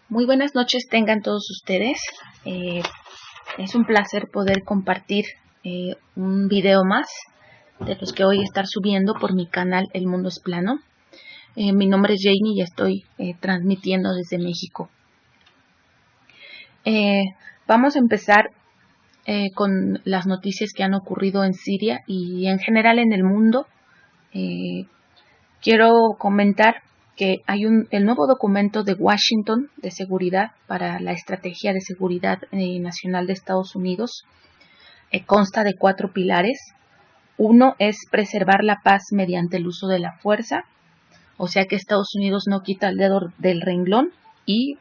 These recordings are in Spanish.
Muy buenas noches tengan todos ustedes. Es un placer poder compartir un video más de los que voy a estar subiendo por mi canal El Mundo es Plano. Mi nombre es Janie y estoy transmitiendo desde México. Vamos a empezar con las noticias que han ocurrido en Siria y en general en el mundo. Quiero comentar que hay el nuevo documento de Washington de seguridad para la estrategia de seguridad nacional de Estados Unidos. Consta de 4 pilares. Uno es preservar la paz mediante el uso de la fuerza, o sea que Estados Unidos no quita el dedo del renglón y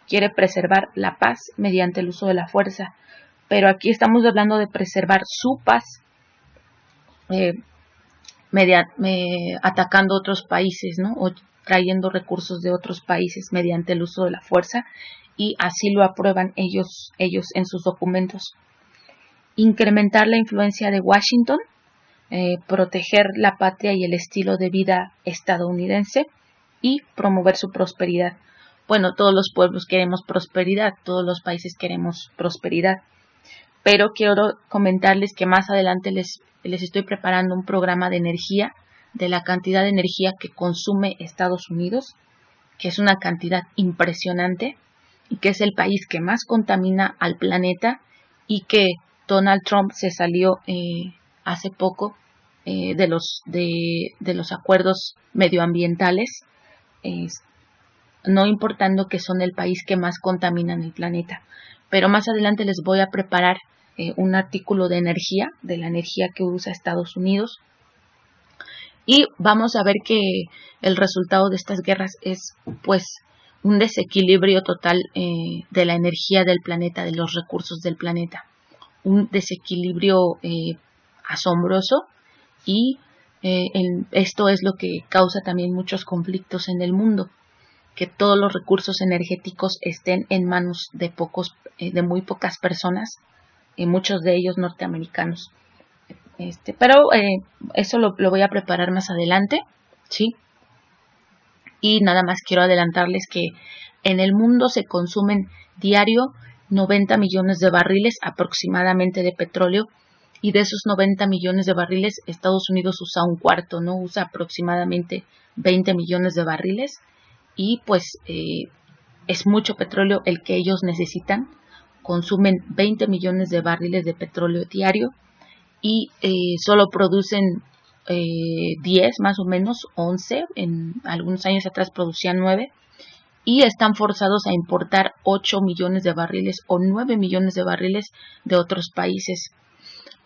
quiere preservar la paz mediante el uso de la fuerza. Pero aquí estamos hablando de preservar su paz atacando otros países, ¿no? O trayendo recursos de otros países mediante el uso de la fuerza, y así lo aprueban ellos en sus documentos. Incrementar la influencia de Washington, proteger la patria y el estilo de vida estadounidense y promover su prosperidad. Bueno, todos los pueblos queremos prosperidad, todos los países queremos prosperidad, pero quiero comentarles que más adelante les estoy preparando un programa de energía, de la cantidad de energía que consume Estados Unidos, que es una cantidad impresionante y que es el país que más contamina al planeta, y que Donald Trump se salió hace poco de los acuerdos medioambientales, no importando que son el país que más contamina en el planeta. Pero más adelante les voy a preparar un artículo de energía, de la energía que usa Estados Unidos, y vamos a ver que el resultado de estas guerras es pues un desequilibrio total de la energía del planeta, de los recursos del planeta, un desequilibrio asombroso, y esto es lo que causa también muchos conflictos en el mundo, que todos los recursos energéticos estén en manos de muy pocas personas, muchos de ellos norteamericanos. Pero eso lo voy a preparar más adelante, ¿sí? Y nada más quiero adelantarles que en el mundo se consumen diario 90 millones de barriles aproximadamente de petróleo, y de esos 90 millones de barriles Estados Unidos usa un cuarto, ¿no? Usa aproximadamente 20 millones de barriles, y pues es mucho petróleo el que ellos necesitan. Consumen 20 millones de barriles de petróleo diario y solo producen 10 más o menos, 11, en algunos años atrás producían 9, y están forzados a importar 8 millones de barriles o 9 millones de barriles de otros países.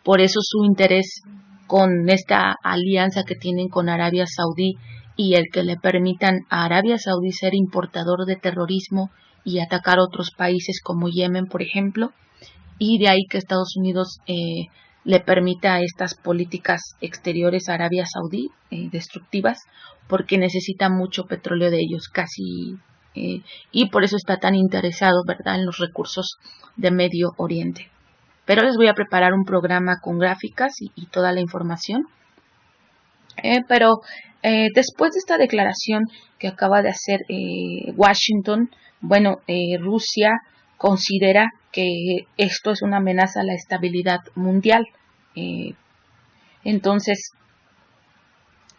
Por eso su interés con esta alianza que tienen con Arabia Saudí, y el que le permitan a Arabia Saudí ser importador de terrorismo y atacar otros países como Yemen, por ejemplo, y de ahí que Estados Unidos le permita estas políticas exteriores a Arabia Saudí destructivas, porque necesita mucho petróleo de ellos, y por eso está tan interesado, ¿verdad?, en los recursos de Medio Oriente. Pero les voy a preparar un programa con gráficas y toda la información. Pero después de esta declaración que acaba de hacer Washington, bueno, Rusia considera que esto es una amenaza a la estabilidad mundial. Entonces,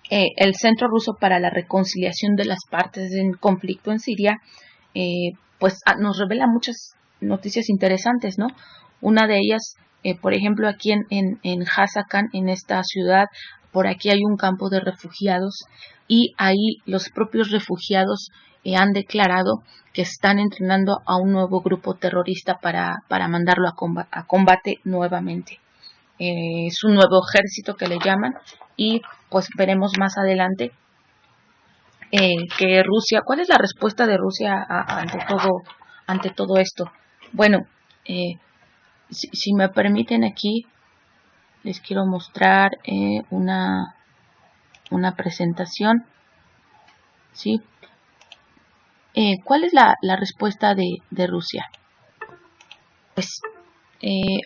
el Centro Ruso para la Reconciliación de las Partes en Conflicto en Siria, pues nos revela muchas noticias interesantes, ¿no? Una de ellas, por ejemplo, aquí en Hasakhan, en esta ciudad, por aquí hay un campo de refugiados, y ahí los propios refugiados han declarado que están entrenando a un nuevo grupo terrorista para mandarlo a combate nuevamente. Es un nuevo ejército que le llaman, y pues veremos más adelante que Rusia, ¿cuál es la respuesta de Rusia ante todo esto? Bueno, si me permiten, aquí les quiero mostrar una presentación, ¿sí? ¿Cuál es la respuesta de Rusia? Pues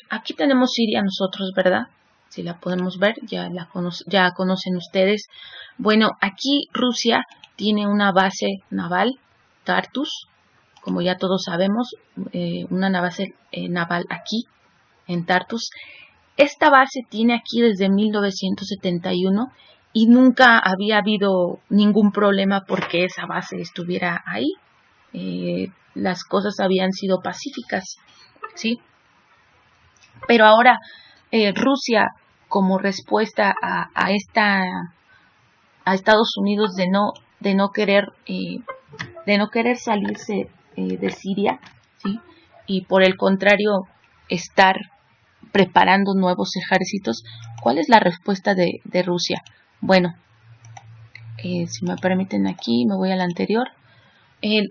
aquí tenemos Siria nosotros, ¿verdad? Si la podemos ver, ya conocen ustedes. Bueno, aquí Rusia tiene una base naval, Tartus, como ya todos sabemos, una base naval aquí, en Tartus. Esta base tiene aquí desde 1971 y nunca había habido ningún problema porque esa base estuviera ahí. Las cosas habían sido pacíficas, ¿sí? Pero ahora Rusia, como respuesta a Estados Unidos de no querer salirse de Siria, ¿sí? Y por el contrario estar preparando nuevos ejércitos. ¿Cuál es la respuesta de Rusia? Bueno, si me permiten aquí, me voy a la anterior.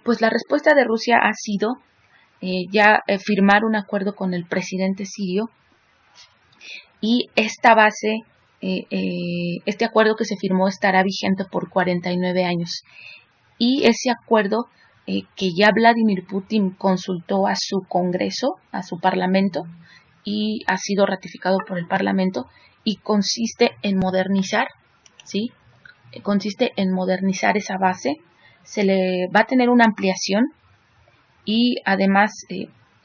Pues la respuesta de Rusia ha sido firmar un acuerdo con el presidente sirio, y esta base, este acuerdo que se firmó estará vigente por 49 años. Y ese acuerdo que ya Vladimir Putin consultó a su Congreso, a su Parlamento, y ha sido ratificado por el Parlamento, y consiste en modernizar, ¿sí? Consiste en modernizar esa base. Se le va a tener una ampliación, y además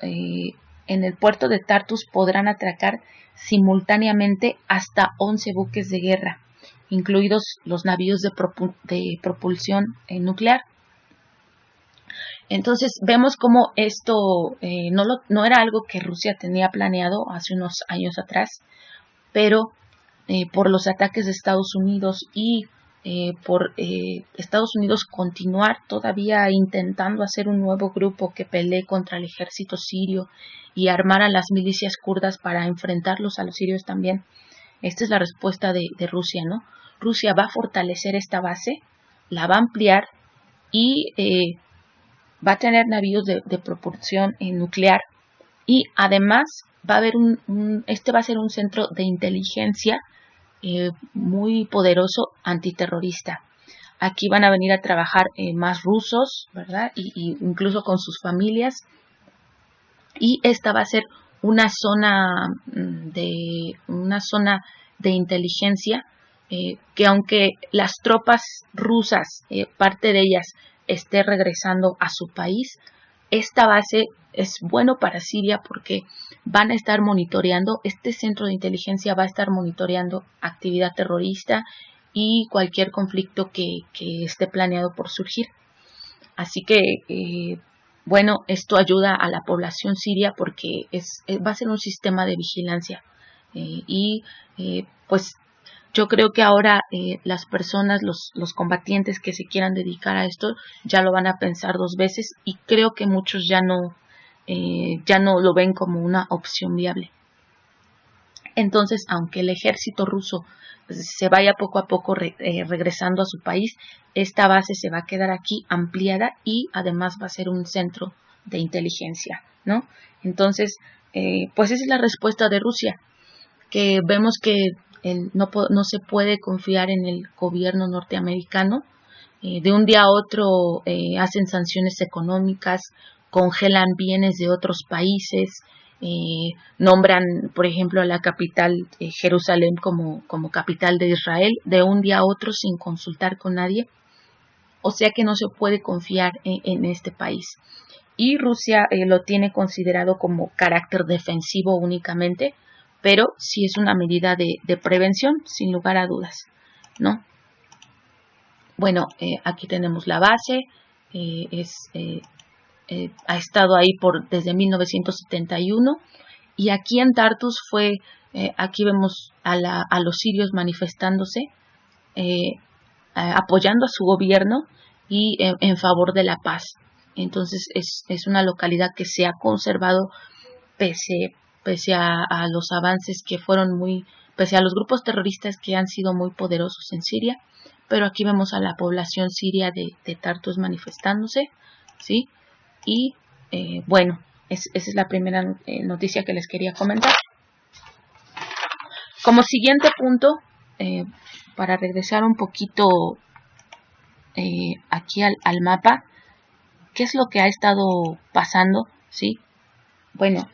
en el puerto de Tartus podrán atracar simultáneamente hasta 11 buques de guerra, incluidos los navíos de propulsión nuclear. Entonces vemos cómo esto no era algo que Rusia tenía planeado hace unos años atrás, pero por los ataques de Estados Unidos y por Estados Unidos continuar todavía intentando hacer un nuevo grupo que pelee contra el ejército sirio y armar a las milicias kurdas para enfrentarlos a los sirios también. Esta es la respuesta de Rusia, ¿no? Rusia va a fortalecer esta base, la va a ampliar y va a tener navíos de propulsión nuclear, y además va a haber este va a ser un centro de inteligencia muy poderoso antiterrorista. Aquí van a venir a trabajar más rusos, ¿verdad? Y incluso con sus familias. Y esta va a ser una zona de inteligencia que, aunque las tropas rusas, parte de ellas esté regresando a su país, esta base es bueno para Siria porque van a estar monitoreando, este centro de inteligencia va a estar monitoreando actividad terrorista y cualquier conflicto que esté planeado por surgir. Así que, bueno, esto ayuda a la población siria porque va a ser un sistema de vigilancia. Pues yo creo que ahora las personas, los combatientes que se quieran dedicar a esto, ya lo van a pensar dos veces, y creo que muchos ya no lo ven como una opción viable. Entonces, aunque el ejército ruso se vaya poco a poco regresando a su país, esta base se va a quedar aquí ampliada y además va a ser un centro de inteligencia, ¿no? Entonces, pues esa es la respuesta de Rusia, que vemos que no se puede confiar en el gobierno norteamericano. De un día a otro hacen sanciones económicas, congelan bienes de otros países, nombran, por ejemplo, a la capital Jerusalén como capital de Israel de un día a otro sin consultar con nadie. O sea que no se puede confiar en este país. Y Rusia lo tiene considerado como carácter defensivo únicamente, pero sí es una medida de prevención, sin lugar a dudas, ¿no? Bueno, aquí tenemos la base, ha estado ahí desde 1971, y aquí en Tartus aquí vemos a los sirios manifestándose, apoyando a su gobierno y en favor de la paz. Entonces es una localidad que se ha conservado pese a los avances que fueron pese a los grupos terroristas que han sido muy poderosos en Siria. Pero aquí vemos a la población siria de Tartus manifestándose, ¿sí? Y bueno, esa es la primera noticia que les quería comentar. Como siguiente punto, para regresar un poquito aquí al mapa, ¿qué es lo que ha estado pasando? ¿Sí? Bueno,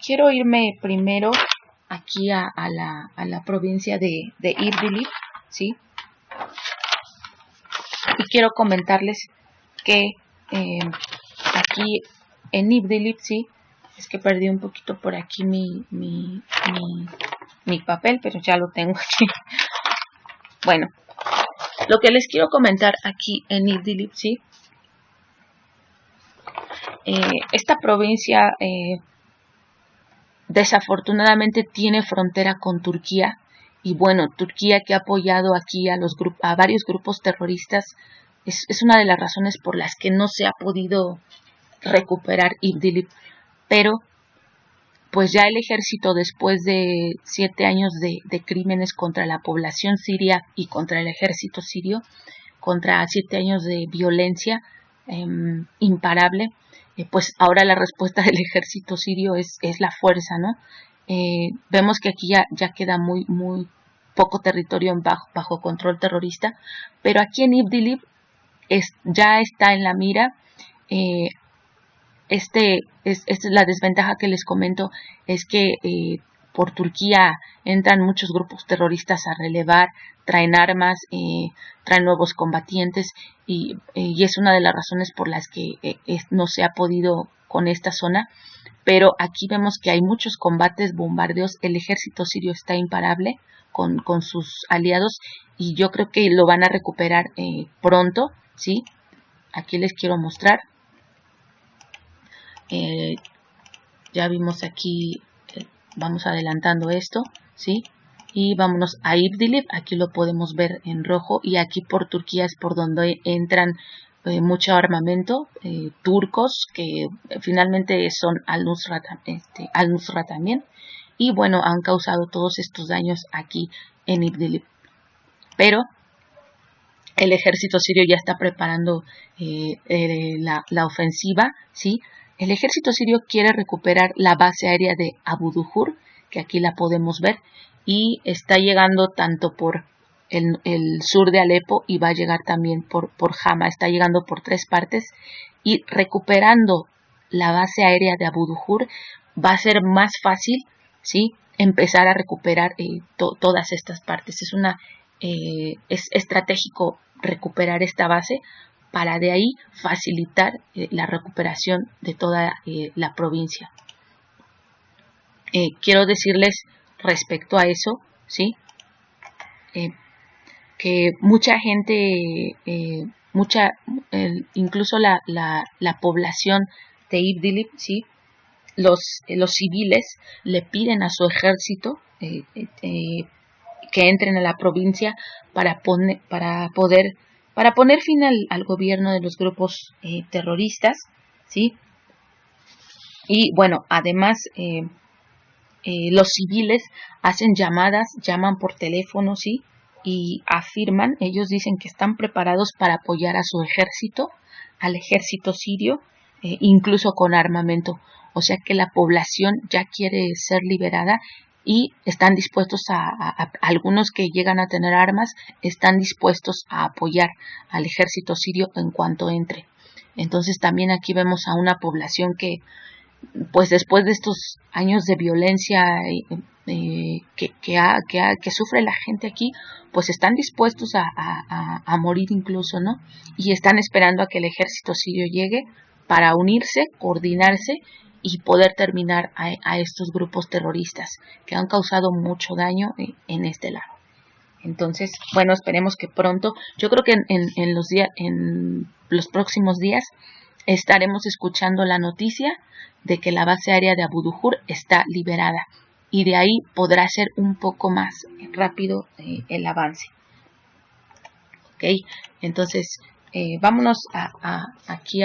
quiero irme primero aquí a la provincia de Idlib, ¿sí? Y quiero comentarles que aquí en Ibdilib, sí, es que perdí un poquito por aquí mi papel, pero ya lo tengo aquí. Bueno, lo que les quiero comentar aquí en Ibdilib, sí, esta provincia desafortunadamente tiene frontera con Turquía, y bueno, Turquía, que ha apoyado aquí a varios grupos terroristas, es una de las razones por las que no se ha podido recuperar Ibdilib, pero pues ya el ejército, después de 7 años de crímenes contra la población siria y contra el ejército sirio, contra 7 años de violencia imparable, pues ahora la respuesta del ejército sirio es la fuerza, ¿no? Vemos que aquí ya queda muy poco territorio bajo control terrorista, pero aquí en Ibdilib ya está en la mira. Esta es la desventaja que les comento, es que por Turquía entran muchos grupos terroristas a relevar, traen armas, traen nuevos combatientes, y es una de las razones por las que no se ha podido con esta zona. Pero aquí vemos que hay muchos combates, bombardeos, el ejército sirio está imparable con sus aliados, y yo creo que lo van a recuperar pronto, ¿sí? Aquí les quiero mostrar. Ya vimos aquí, vamos adelantando esto, ¿sí? Y vámonos a Ibdilib, aquí lo podemos ver en rojo, y aquí por Turquía es por donde entran mucho armamento, turcos, que finalmente son Al-Nusra también, y bueno, han causado todos estos daños aquí en Ibdilib. Pero el ejército sirio ya está preparando la ofensiva, ¿sí? El ejército sirio quiere recuperar la base aérea de Abu Duhur, que aquí la podemos ver, y está llegando tanto por el sur de Alepo, y va a llegar también por Hama, está llegando por 3 partes, y recuperando la base aérea de Abu Duhur va a ser más fácil, ¿sí?, empezar a recuperar todas estas partes. Es estratégico recuperar esta base para de ahí facilitar la recuperación de toda la provincia. Quiero decirles respecto a eso, ¿sí?, que mucha gente, incluso la población de Ibdilib, ¿sí?, los civiles le piden a su ejército que entren a la provincia para poner fin al gobierno de los grupos terroristas, ¿sí? Y bueno, además los civiles hacen llamadas, llaman por teléfono, ¿sí?, y afirman, ellos dicen que están preparados para apoyar a su ejército, al ejército sirio, incluso con armamento. O sea que la población ya quiere ser liberada, y están dispuestos a algunos que llegan a tener armas, están dispuestos a apoyar al ejército sirio en cuanto entre. Entonces también aquí vemos a una población que, pues después de estos años de violencia que sufre la gente aquí, pues están dispuestos a morir incluso, ¿no? Y están esperando a que el ejército sirio llegue para unirse, coordinarse y poder terminar a estos grupos terroristas que han causado mucho daño en este lado. Entonces, bueno, esperemos que pronto, yo creo que en los próximos días estaremos escuchando la noticia de que la base aérea de Abu Duhur está liberada, y de ahí podrá ser un poco más rápido el avance. ¿Ok? Entonces, vámonos aquí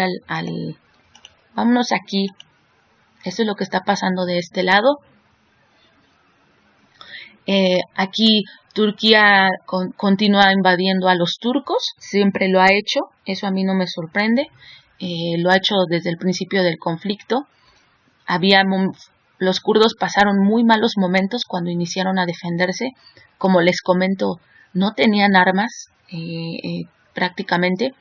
vámonos aquí. Esto es lo que está pasando de este lado. Aquí Turquía continúa invadiendo a los turcos, siempre lo ha hecho, eso a mí no me sorprende, lo ha hecho desde el principio del conflicto. Los kurdos pasaron muy malos momentos cuando iniciaron a defenderse. Como les comento, no tenían armas prácticamente.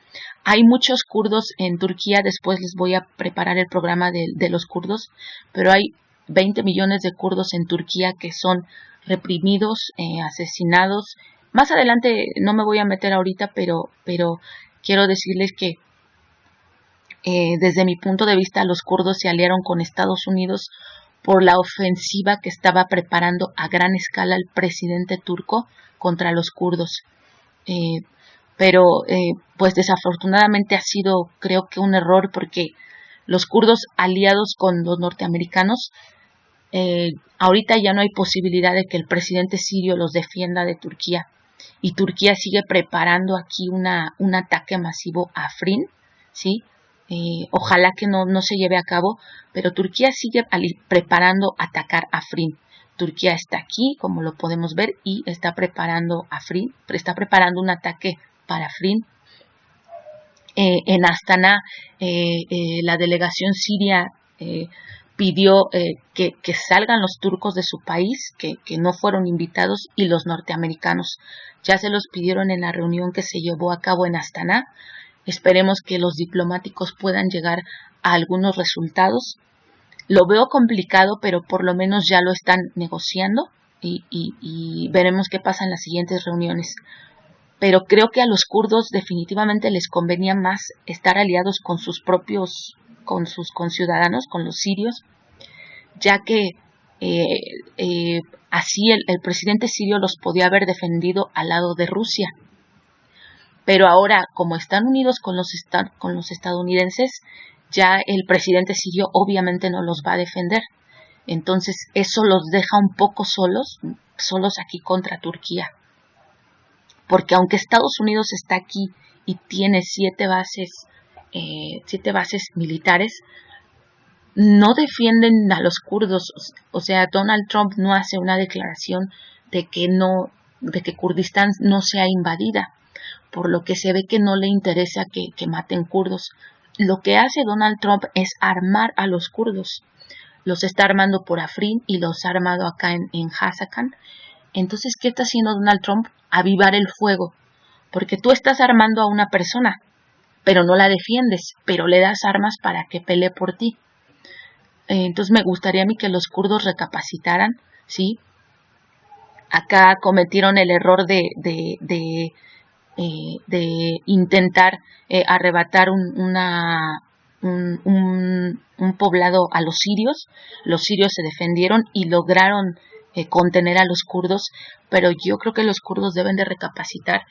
Hay muchos kurdos en Turquía, después les voy a preparar el programa de los kurdos, pero hay 20 millones de kurdos en Turquía que son reprimidos, asesinados. Más adelante, no me voy a meter ahorita, pero quiero decirles que desde mi punto de vista, los kurdos se aliaron con Estados Unidos por la ofensiva que estaba preparando a gran escala el presidente turco contra los kurdos. Pero pues desafortunadamente ha sido, creo que, un error, porque los kurdos aliados con los norteamericanos, ahorita ya no hay posibilidad de que el presidente sirio los defienda de Turquía, y Turquía sigue preparando aquí un ataque masivo a Afrin, ¿sí? Ojalá que no se lleve a cabo, pero Turquía sigue preparando atacar a Afrin. Turquía está aquí, como lo podemos ver, y está preparando Afrin, está preparando un ataque para Afrin. En Astana, la delegación siria pidió que salgan los turcos de su país, que no fueron invitados, y los norteamericanos ya se los pidieron en la reunión que se llevó a cabo en Astana. Esperemos que los diplomáticos puedan llegar a algunos resultados. Lo veo complicado, pero por lo menos ya lo están negociando, y veremos qué pasa en las siguientes reuniones. Pero creo que a los kurdos definitivamente les convenía más estar aliados con sus conciudadanos, con los sirios, ya que así el presidente sirio los podía haber defendido al lado de Rusia. Pero ahora, como están unidos con los estadounidenses, ya el presidente sirio obviamente no los va a defender. Entonces eso los deja un poco solos aquí contra Turquía. Porque aunque Estados Unidos está aquí y tiene 7 bases militares, no defienden a los kurdos. O sea, Donald Trump no hace una declaración de que Kurdistán no sea invadida, por lo que se ve que no le interesa que maten kurdos. Lo que hace Donald Trump es armar a los kurdos. Los está armando por Afrin y los ha armado acá en Hasakhan. Entonces, ¿qué está haciendo Donald Trump? Avivar el fuego. Porque tú estás armando a una persona, pero no la defiendes, pero le das armas para que pelee por ti. Entonces me gustaría a mí que los kurdos recapacitaran, ¿sí? Acá cometieron el error de intentar arrebatar un poblado a los sirios. Los sirios se defendieron y lograron contener a los kurdos, pero yo creo que los kurdos deben de recapacitar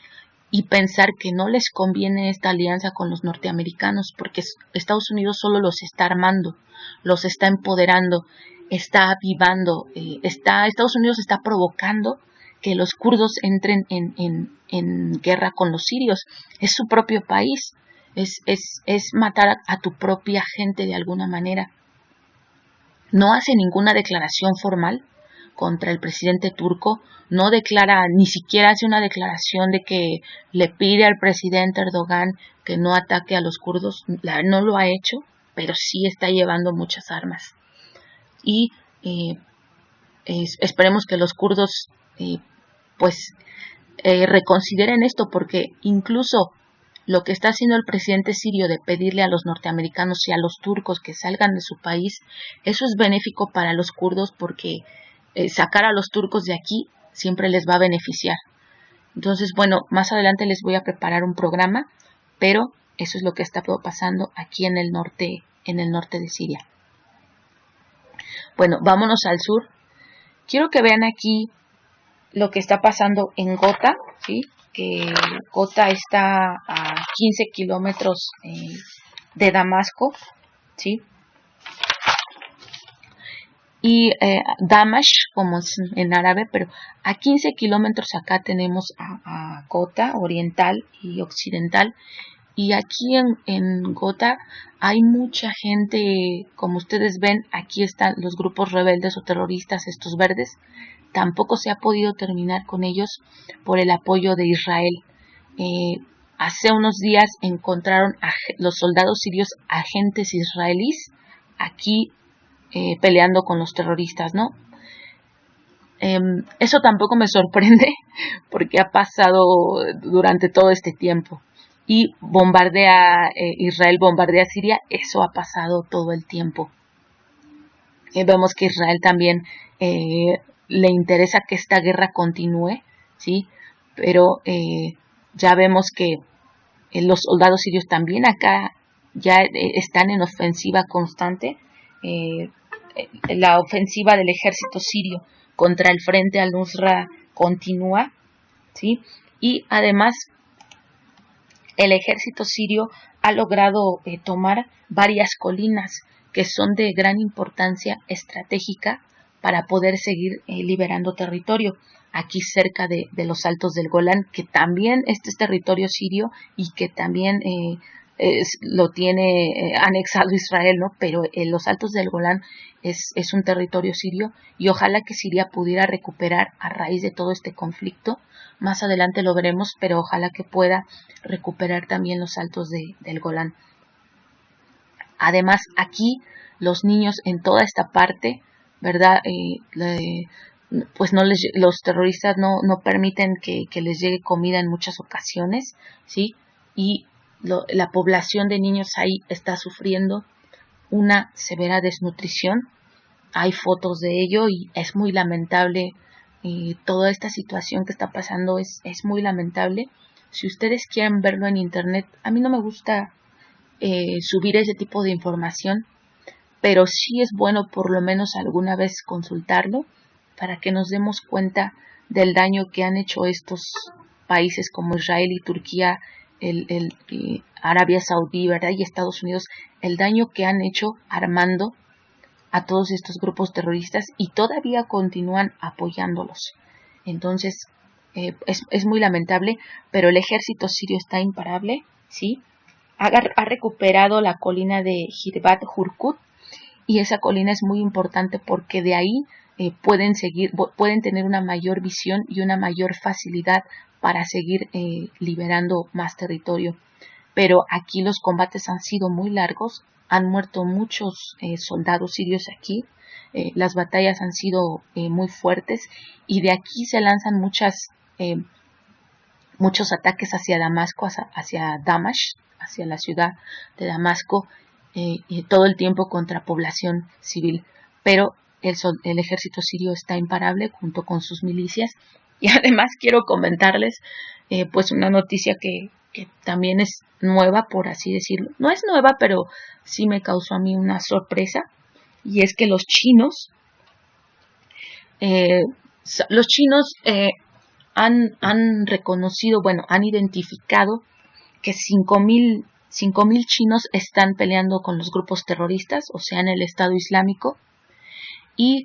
y pensar que no les conviene esta alianza con los norteamericanos, porque Estados Unidos solo los está armando, los está empoderando, está avivando, Estados Unidos está provocando que los kurdos entren en guerra con los sirios. Es su propio país, es matar a tu propia gente de alguna manera. No hace ninguna declaración formal contra el presidente turco, no declara, ni siquiera hace una declaración de que le pide al presidente Erdogan que no ataque a los kurdos. No lo ha hecho, pero sí está llevando muchas armas. Y esperemos que los kurdos reconsideren esto, porque incluso lo que está haciendo el presidente sirio de pedirle a los norteamericanos y a los turcos que salgan de su país, eso es benéfico para los kurdos, porque sacar a los turcos de aquí siempre les va a beneficiar. Entonces, bueno, más adelante les voy a preparar un programa, pero eso es lo que está pasando aquí en el norte de Siria. Bueno, vámonos al sur. Quiero que vean aquí lo que está pasando en Gota, ¿sí? Que Gota está a 15 kilómetros de Damasco, ¿sí? Y Damash, como es en árabe, pero a 15 kilómetros acá tenemos a Gota oriental y occidental. Y aquí en Gota hay mucha gente, como ustedes ven, aquí están los grupos rebeldes o terroristas, estos verdes. Tampoco se ha podido terminar con ellos por el apoyo de Israel. Hace unos días encontraron a los soldados sirios, agentes israelíes, aquí peleando con los terroristas, ¿no? Eso tampoco me sorprende, porque ha pasado durante todo este tiempo. Y Israel bombardea Siria, eso ha pasado todo el tiempo. Vemos que Israel también le interesa que esta guerra continúe, ¿sí? Pero ya vemos que los soldados sirios también acá ya están en ofensiva constante. La ofensiva del ejército sirio contra el Frente al-Nusra continúa, ¿sí? Y además el ejército sirio ha logrado tomar varias colinas que son de gran importancia estratégica para poder seguir liberando territorio. Aquí cerca de los Altos del Golán, que también este es territorio sirio y que también lo tiene anexado Israel, ¿no? Pero los Altos del Golán es un territorio sirio y ojalá que Siria pudiera recuperar a raíz de todo este conflicto. Más adelante lo veremos, pero ojalá que pueda recuperar también los Altos del Golán. Además, aquí los niños en toda esta parte, ¿verdad? Pues los terroristas no permiten que les llegue comida en muchas ocasiones, ¿sí? Y la población de niños ahí está sufriendo una severa desnutrición. Hay fotos de ello y es muy lamentable. Toda esta situación que está pasando es muy lamentable. Si ustedes quieren verlo en internet, a mí no me gusta subir ese tipo de información, pero sí es bueno por lo menos alguna vez consultarlo para que nos demos cuenta del daño que han hecho estos países como Israel y Turquía, Arabia Saudí, ¿verdad? Y Estados Unidos, el daño que han hecho armando a todos estos grupos terroristas y todavía continúan apoyándolos. Entonces, es muy lamentable, pero el ejército sirio está imparable, ¿sí? Ha recuperado la colina de Hirbat Hurkut y esa colina es muy importante porque de ahí pueden tener una mayor visión y una mayor facilidad para seguir liberando más territorio. Pero aquí los combates han sido muy largos, han muerto muchos soldados sirios aquí, las batallas han sido muy fuertes y de aquí se lanzan muchos ataques hacia Damasco, hacia Damash, hacia la ciudad de Damasco, todo el tiempo contra población civil. Pero el ejército sirio está imparable junto con sus milicias. Y además quiero comentarles pues una noticia que también es nueva, por así decirlo. No es nueva, pero sí me causó a mí una sorpresa. Y es que los chinos han reconocido, han identificado que 5.000 chinos están peleando con los grupos terroristas, o sea, en el Estado Islámico, y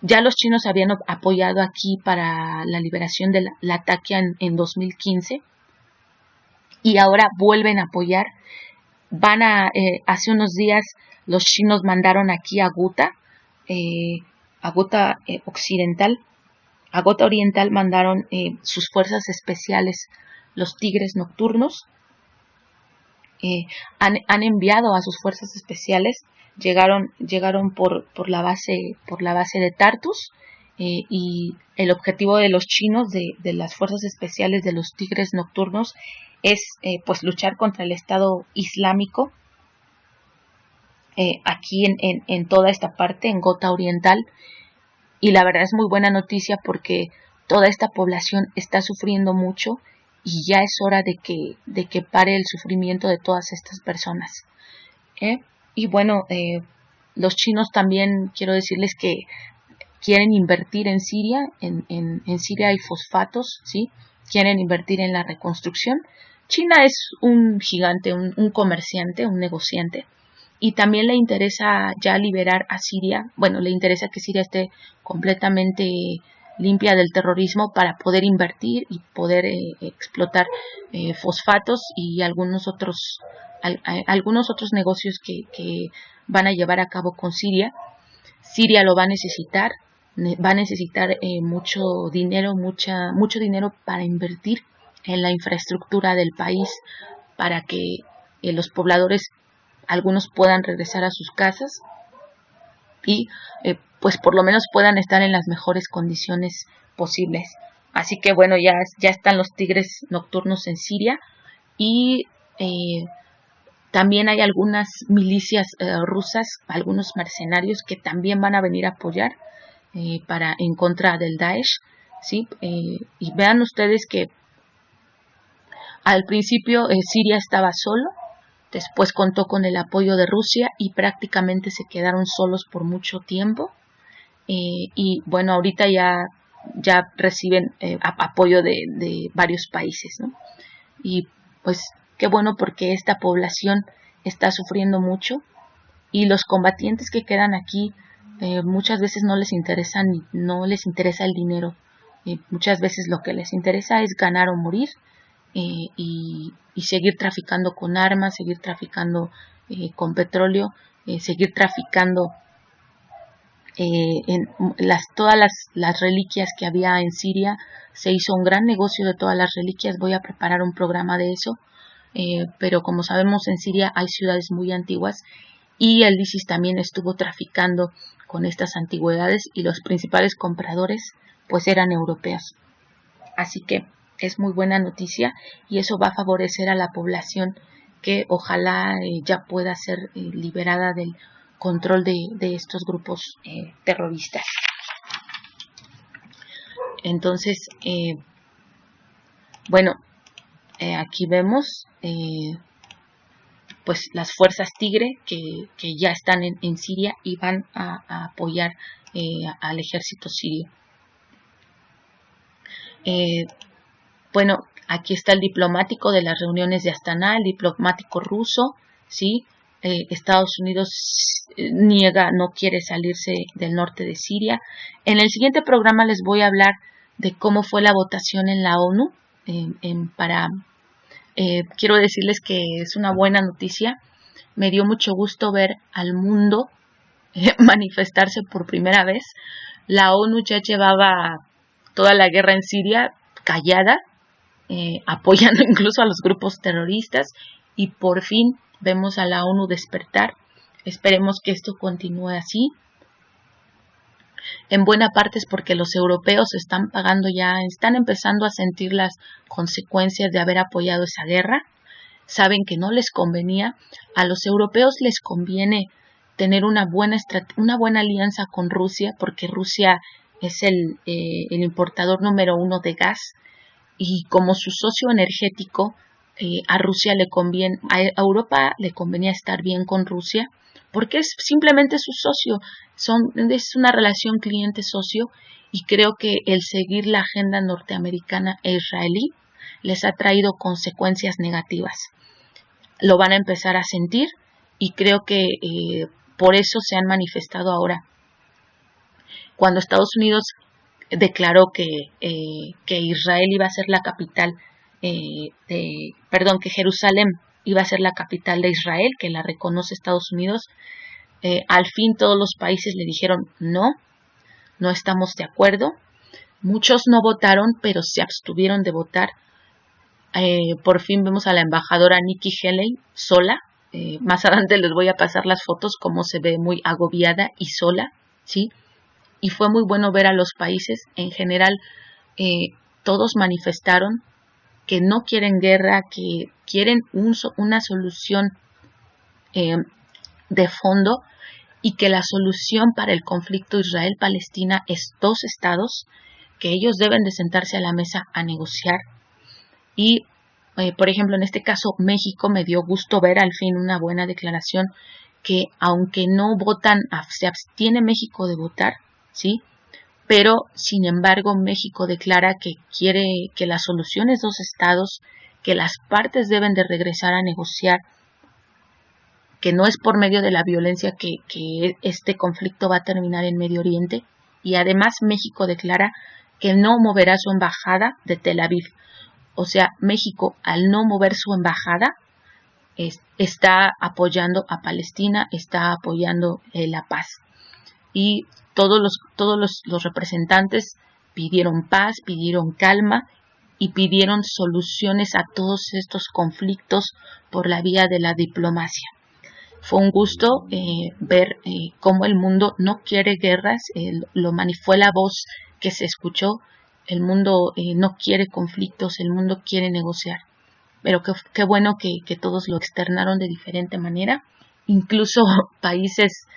ya los chinos habían apoyado aquí para la liberación de Latakia en 2015, y ahora vuelven a apoyar. Hace unos días los chinos mandaron aquí a Ghouta occidental, a Ghouta oriental mandaron sus fuerzas especiales, los tigres nocturnos. Han enviado a sus fuerzas especiales, llegaron por la base de Tartus, y el objetivo de los chinos, de las fuerzas especiales de los tigres nocturnos, es pues luchar contra el Estado Islámico aquí en toda esta parte, en Ghouta oriental. Y la verdad es muy buena noticia porque toda esta población está sufriendo mucho y ya es hora de que pare el sufrimiento de todas estas personas. Y bueno, los chinos también quiero decirles que quieren invertir en Siria. En Siria hay fosfatos, ¿sí? Quieren invertir en la reconstrucción. China es un gigante, un comerciante, un negociante. Y también le interesa ya liberar a Siria. Bueno, le interesa que Siria esté completamente limpia del terrorismo para poder invertir y poder explotar fosfatos y algunos otros negocios que van a llevar a cabo con Siria. Siria lo va a necesitar mucho dinero para invertir en la infraestructura del país, para que los pobladores, algunos, puedan regresar a sus casas y pues por lo menos puedan estar en las mejores condiciones posibles. Así que bueno, ya están los tigres nocturnos en Siria y también hay algunas milicias rusas, algunos mercenarios que también van a venir a apoyar en contra del Daesh, ¿sí? Y vean ustedes que al principio Siria estaba solo, Después contó con el apoyo de Rusia y prácticamente se quedaron solos por mucho tiempo. Y bueno, ahorita ya reciben apoyo de varios países, ¿no? Y pues qué bueno, porque esta población está sufriendo mucho y los combatientes que quedan aquí muchas veces no les interesa el dinero. Muchas veces lo que les interesa es ganar o morir, y seguir traficando con armas, seguir traficando con petróleo, seguir traficando en todas las reliquias que había en Siria. Se hizo un gran negocio de todas las reliquias. Voy a preparar un programa de eso, pero como sabemos, en Siria hay ciudades muy antiguas y el ISIS también estuvo traficando con estas antigüedades, y los principales compradores pues eran europeos. Así que es muy buena noticia, y eso va a favorecer a la población, que ojalá ya pueda ser liberada del control de estos grupos terroristas. Entonces, bueno, aquí vemos pues las fuerzas Tigre que ya están en Siria y van a apoyar al ejército sirio. Bueno, aquí está el diplomático de las reuniones de Astana, el diplomático ruso, ¿sí? Estados Unidos no quiere salirse del norte de Siria. En el siguiente programa les voy a hablar de cómo fue la votación en la ONU. Quiero decirles que es una buena noticia. Me dio mucho gusto ver al mundo manifestarse por primera vez. La ONU ya llevaba toda la guerra en Siria callada, apoyando incluso a los grupos terroristas, y por fin vemos a la ONU despertar. Esperemos que esto continúe así. En buena parte es porque los europeos están empezando a sentir las consecuencias de haber apoyado esa guerra. Saben que no les convenía. A los europeos les conviene tener una buena alianza con Rusia, porque Rusia es el importador número 1 de gas, y como su socio energético, a Europa le convenía estar bien con Rusia, porque es simplemente su socio. Es una relación cliente-socio, y creo que el seguir la agenda norteamericana e israelí les ha traído consecuencias negativas. Lo van a empezar a sentir, y creo que por eso se han manifestado ahora. Cuando Estados Unidos declaró que Israel iba a ser la capital, que Jerusalén iba a ser la capital de Israel, que la reconoce Estados Unidos, al fin todos los países le dijeron no estamos de acuerdo. Muchos no votaron, pero se abstuvieron de votar. Por fin vemos a la embajadora Nikki Haley sola. Más adelante les voy a pasar las fotos, cómo se ve muy agobiada y sola, ¿sí? Y fue muy bueno ver a los países en general. Todos manifestaron que no quieren guerra, que quieren una solución de fondo, y que la solución para el conflicto Israel-Palestina es 2 estados, que ellos deben de sentarse a la mesa a negociar. Y por ejemplo, en este caso México, me dio gusto ver al fin una buena declaración, que aunque no votan, se abstiene México de votar, ¿sí? Pero sin embargo México declara que quiere que la solución es 2 estados, que las partes deben de regresar a negociar, que no es por medio de la violencia que este conflicto va a terminar en Medio Oriente. Y además México declara que no moverá su embajada de Tel Aviv. O sea, México, al no mover su embajada, está apoyando a Palestina, está apoyando la paz. Y todos los representantes pidieron paz, pidieron calma y pidieron soluciones a todos estos conflictos por la vía de la diplomacia. Fue un gusto ver cómo el mundo no quiere guerras. Fue la voz que se escuchó. El mundo no quiere conflictos, el mundo quiere negociar. Pero qué bueno que todos lo externaron de diferente manera. Incluso países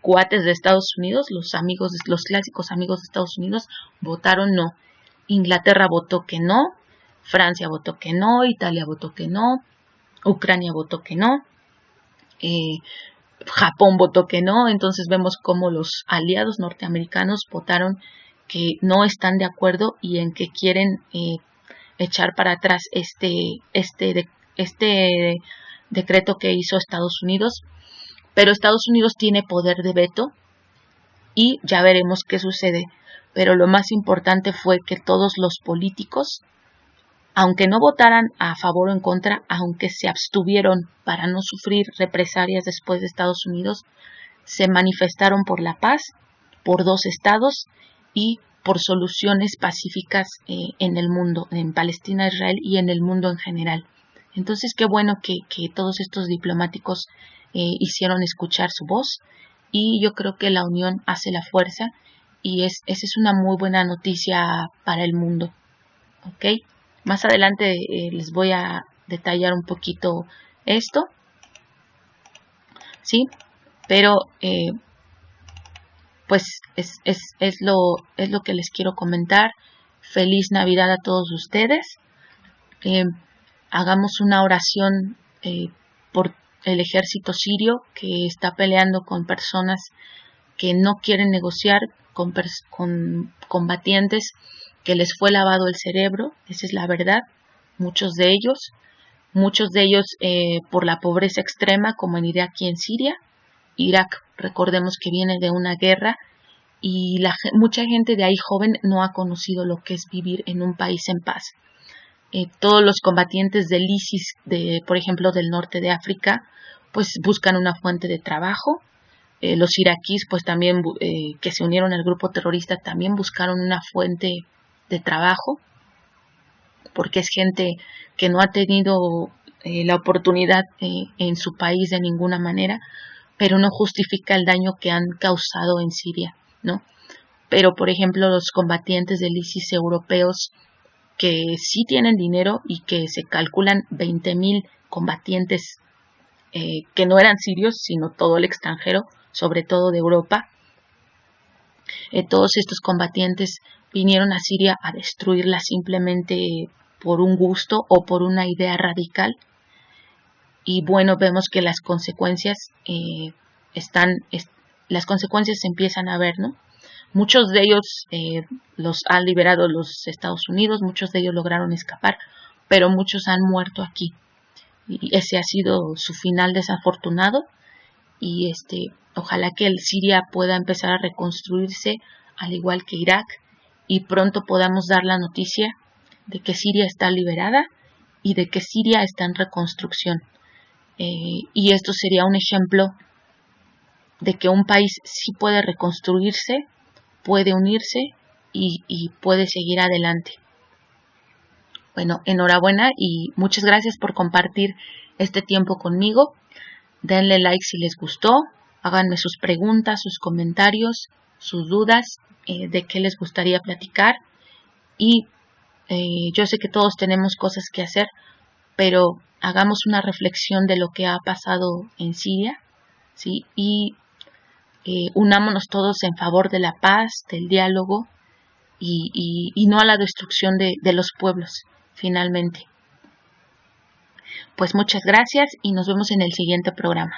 cuates de Estados Unidos, los clásicos amigos de Estados Unidos, votaron no. Inglaterra votó que no, Francia votó que no, Italia votó que no, Ucrania votó que no, Japón votó que no, entonces vemos cómo los aliados norteamericanos votaron que no están de acuerdo y en que quieren echar para atrás este decreto que hizo Estados Unidos, pero Estados Unidos tiene poder de veto y ya veremos qué sucede. Pero lo más importante fue que todos los políticos, aunque no votaran a favor o en contra, aunque se abstuvieron para no sufrir represalias después de Estados Unidos, se manifestaron por la paz, por 2 estados y por soluciones pacíficas en el mundo, en Palestina, Israel y en el mundo en general. Entonces, qué bueno que todos estos diplomáticos hicieron escuchar su voz, y yo creo que la unión hace la fuerza, y esa es una muy buena noticia para el mundo. ¿Ok? Más adelante les voy a detallar un poquito esto, ¿sí? Pero pues es lo que les quiero comentar. Feliz Navidad a todos ustedes. Hagamos una oración por el ejército sirio, que está peleando con personas que no quieren negociar, con combatientes que les fue lavado el cerebro. Esa es la verdad. Muchos de ellos por la pobreza extrema, como en Irak y en Siria. Irak, recordemos que viene de una guerra, y mucha gente de ahí joven no ha conocido lo que es vivir en un país en paz. Todos los combatientes del ISIS, por ejemplo, del norte de África, pues buscan una fuente de trabajo. Los iraquíes, pues también, que se unieron al grupo terrorista, también buscaron una fuente de trabajo, porque es gente que no ha tenido la oportunidad en su país de ninguna manera, pero no justifica el daño que han causado en Siria, ¿no? Pero, por ejemplo, los combatientes del ISIS europeos, que sí tienen dinero y que se calculan 20,000 combatientes que no eran sirios, sino todo el extranjero, sobre todo de Europa. Todos estos combatientes vinieron a Siria a destruirla simplemente por un gusto o por una idea radical. Y bueno, vemos que las consecuencias las consecuencias se empiezan a ver, ¿no? Muchos de ellos los han liberado los Estados Unidos, muchos de ellos lograron escapar, pero muchos han muerto aquí. Y ese ha sido su final desafortunado. Y ojalá que Siria pueda empezar a reconstruirse, al igual que Irak, y pronto podamos dar la noticia de que Siria está liberada y de que Siria está en reconstrucción. Y esto sería un ejemplo de que un país sí puede reconstruirse, puede unirse y puede seguir adelante. Bueno, enhorabuena y muchas gracias por compartir este tiempo conmigo. Denle like si les gustó, háganme sus preguntas, sus comentarios, sus dudas, de qué les gustaría platicar. Y yo sé que todos tenemos cosas que hacer, pero hagamos una reflexión de lo que ha pasado en Siria, ¿sí? Y unámonos todos en favor de la paz, del diálogo y no a la destrucción de los pueblos, finalmente. Pues muchas gracias y nos vemos en el siguiente programa.